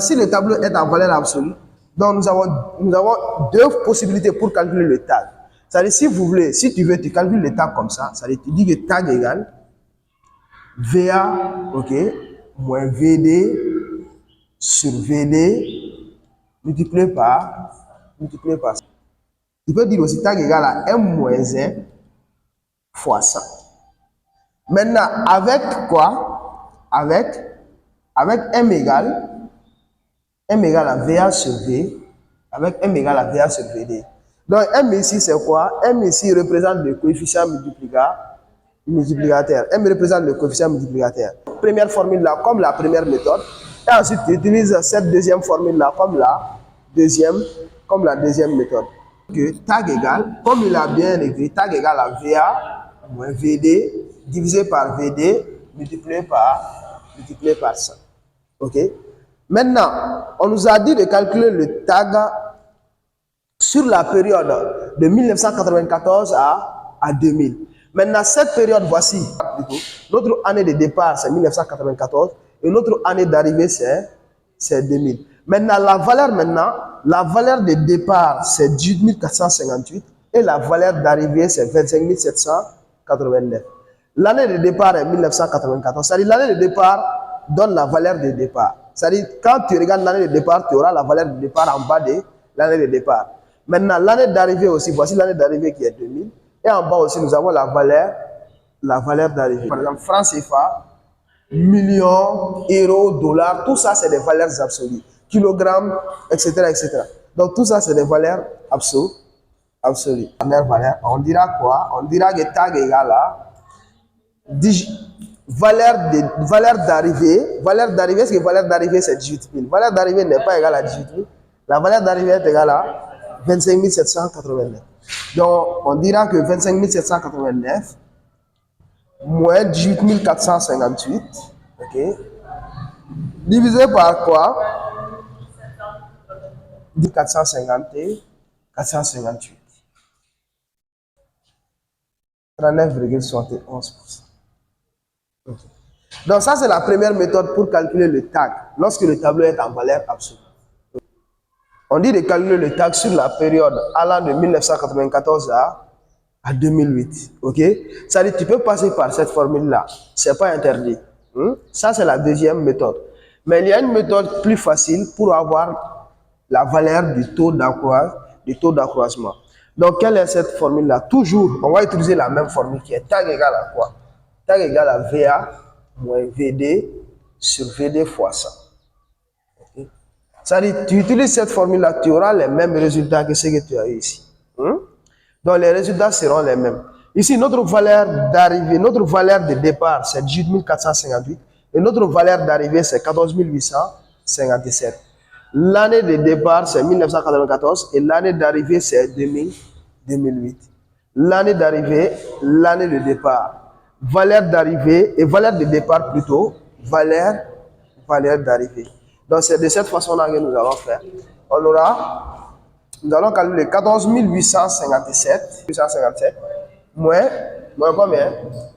Si le tableau est en valeur absolue, donc nous avons deux possibilités pour calculer le tag. C'est-à-dire, si tu veux, tu calcules le tag comme ça. C'est-à-dire, tu dis que tag égale VA, ok, moins VD sur VD multiplié par ça. Tu peux dire aussi tag égale à M moins 1 fois ça. Maintenant, avec quoi? Avec M égale à VA sur V, avec M égale à VA sur VD. Donc, M ici, c'est quoi? M ici représente le coefficient multiplicateur. M représente le coefficient multiplicateur. Première formule là, comme la première méthode. Et ensuite, tu utilises cette deuxième formule là, comme la deuxième méthode. Que tag égale, comme il a bien écrit, tag égale à VA moins VD divisé par VD multiplié par ça. Ok? Maintenant, on nous a dit de calculer le tag sur la période de 1994 à 2000. Maintenant, cette période, voici, notre année de départ, c'est 1994, et notre année d'arrivée, c'est 2000. Maintenant, la valeur de départ, c'est 18 458, et la valeur d'arrivée, c'est 25 789. L'année de départ est 1994, c'est-à-dire l'année de départ donne la valeur de départ. C'est-à-dire, quand tu regardes l'année de départ, tu auras la valeur de départ en bas de l'année de départ. Maintenant, l'année d'arrivée aussi, voici l'année d'arrivée qui est 2000. Et en bas aussi, nous avons la valeur d'arrivée. Par exemple, francs CFA, millions, euros, dollars, tout ça, c'est des valeurs absolues. Kilogrammes, etc., etc. Donc, tout ça, c'est des valeurs absolues. Première valeur, on dira quoi? On dira que tag égale à valeur d'arrivée, est-ce que valeur d'arrivée c'est 18 000? Valeur d'arrivée n'est pas égale à 18 000. La valeur d'arrivée est égale à 25 789. Donc, on dira que 25 789 moins 18 458, ok, divisé par quoi? 458. 39,71%. Donc ça, c'est la première méthode pour calculer le tag, lorsque le tableau est en valeur absolue. On dit de calculer le tag sur la période allant de 1994 à 2008. Ok? C'est-à-dire, tu peux passer par cette formule-là. Ce n'est pas interdit. Ça, c'est la deuxième méthode. Mais il y a une méthode plus facile pour avoir la valeur du taux d'accroissement. Donc, quelle est cette formule-là? Toujours, on va utiliser la même formule qui est tag égale à quoi? Tag égale à VA moins VD sur VD fois ça. Okay? C'est-à-dire, tu utilises cette formule-là, tu auras les mêmes résultats que ce que tu as eu ici. Donc, les résultats seront les mêmes. Ici, notre valeur d'arrivée, notre valeur de départ, c'est 18 458. Et notre valeur d'arrivée, c'est 14 857. L'année de départ, c'est 1994. Et l'année d'arrivée, c'est 2008. L'année d'arrivée, l'année de départ. Valeur d'arrivée et valeur de départ plutôt. Valeur d'arrivée. Donc, c'est de cette façon-là que nous allons faire. Nous allons calculer 14 857, moins combien?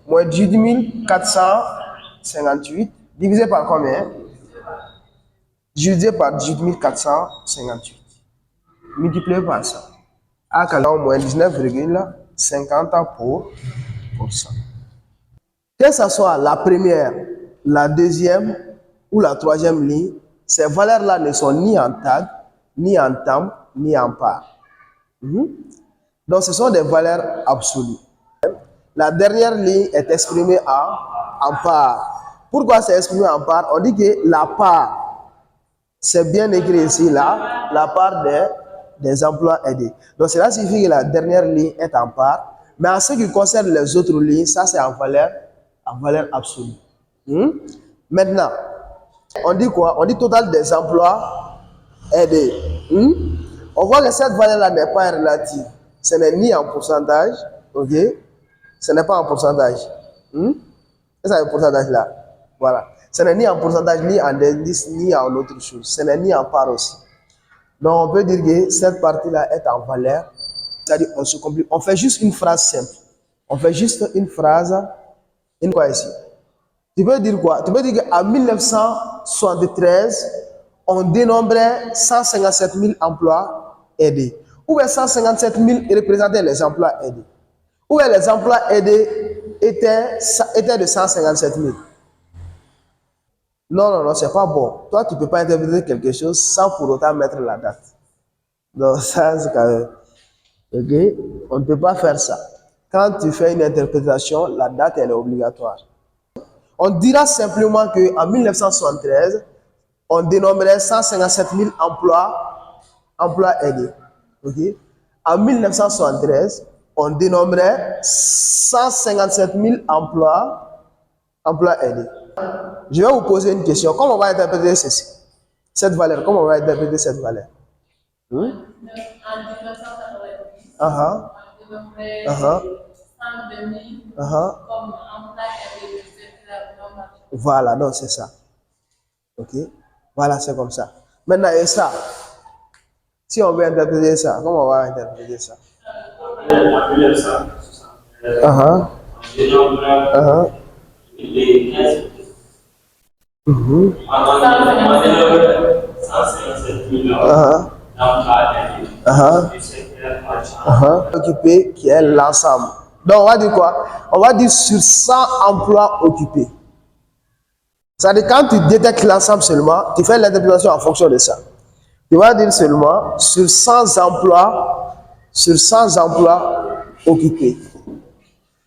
Moins 18 458, divisé par combien? Divisé par 18 458. Multiplié par ça. À calculer moins 19,50%. Que ce soit la première, la deuxième ou la troisième ligne, ces valeurs-là ne sont ni en tag, ni en temps, ni en part. Donc, ce sont des valeurs absolues. La dernière ligne est exprimée en part. Pourquoi c'est exprimé en part? On dit que la part, c'est bien écrit ici, là, la part des emplois aidés. Donc, cela signifie que la dernière ligne est en part. Mais en ce qui concerne les autres lignes, ça, c'est en valeur absolue. Maintenant, on dit quoi? On dit total des emplois aidés. On voit que cette valeur-là n'est pas relative. Ce n'est ni en pourcentage, ok? Ce n'est pas en pourcentage. C'est ça le pourcentage là. Voilà. Ce n'est ni en pourcentage, ni en indice, ni en autre chose. Ce n'est ni en part aussi. Donc on peut dire que cette partie-là est en valeur. C'est-à-dire on se complique. On fait juste une phrase simple. On fait juste une phrase. Quoi ici? Tu peux dire quoi? Tu peux dire qu'en 1973, on dénombrait 157 000 emplois aidés. Ou bien 157 000 représentaient les emplois aidés. Ou bien les emplois aidés étaient de 157 000. Non, non, non, c'est pas bon. Toi, tu ne peux pas interpréter quelque chose sans pour autant mettre la date. Donc, ça, c'est quand même. Ok? On ne peut pas faire ça. Quand tu fais une interprétation, la date, elle est obligatoire. On dira simplement qu'en 1973, on dénombrait 157 000 emplois aidés. Okay? En 1973, on dénombrait 157 000 emplois aidés. Je vais vous poser une question. Comment on va interpréter ceci? Cette valeur, comment on va interpréter cette valeur? En 1990, on dénombrait 102 000 comme emploi aidé de secteur non marchand. Voilà, donc c'est ça. Ok? Voilà, c'est comme ça. Maintenant, et ça, si on veut interpréter ça, comment on va interpréter ça? Les 15 occupé qui est l'ensemble. Donc on va dire quoi? On va dire sur 100 emplois occupés. C'est-à-dire quand tu détectes l'ensemble seulement, tu fais l'interprétation en fonction de ça. Tu vas dire seulement sur 100 emplois occupés.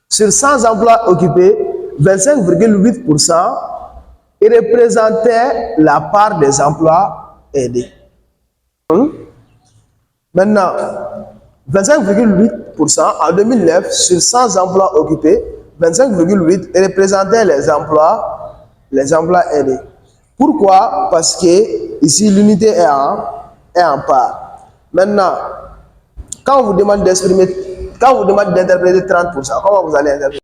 Sur 100 emplois occupés, 25,8% représentait la part des emplois aidés. Maintenant, 25,8% en 2009, sur 100 emplois occupés, 25,8% représentait les emplois aidés. Pourquoi? Parce que ici, l'unité est en part. Maintenant, quand on vous demande d'interpréter 30%, comment vous allez interpréter?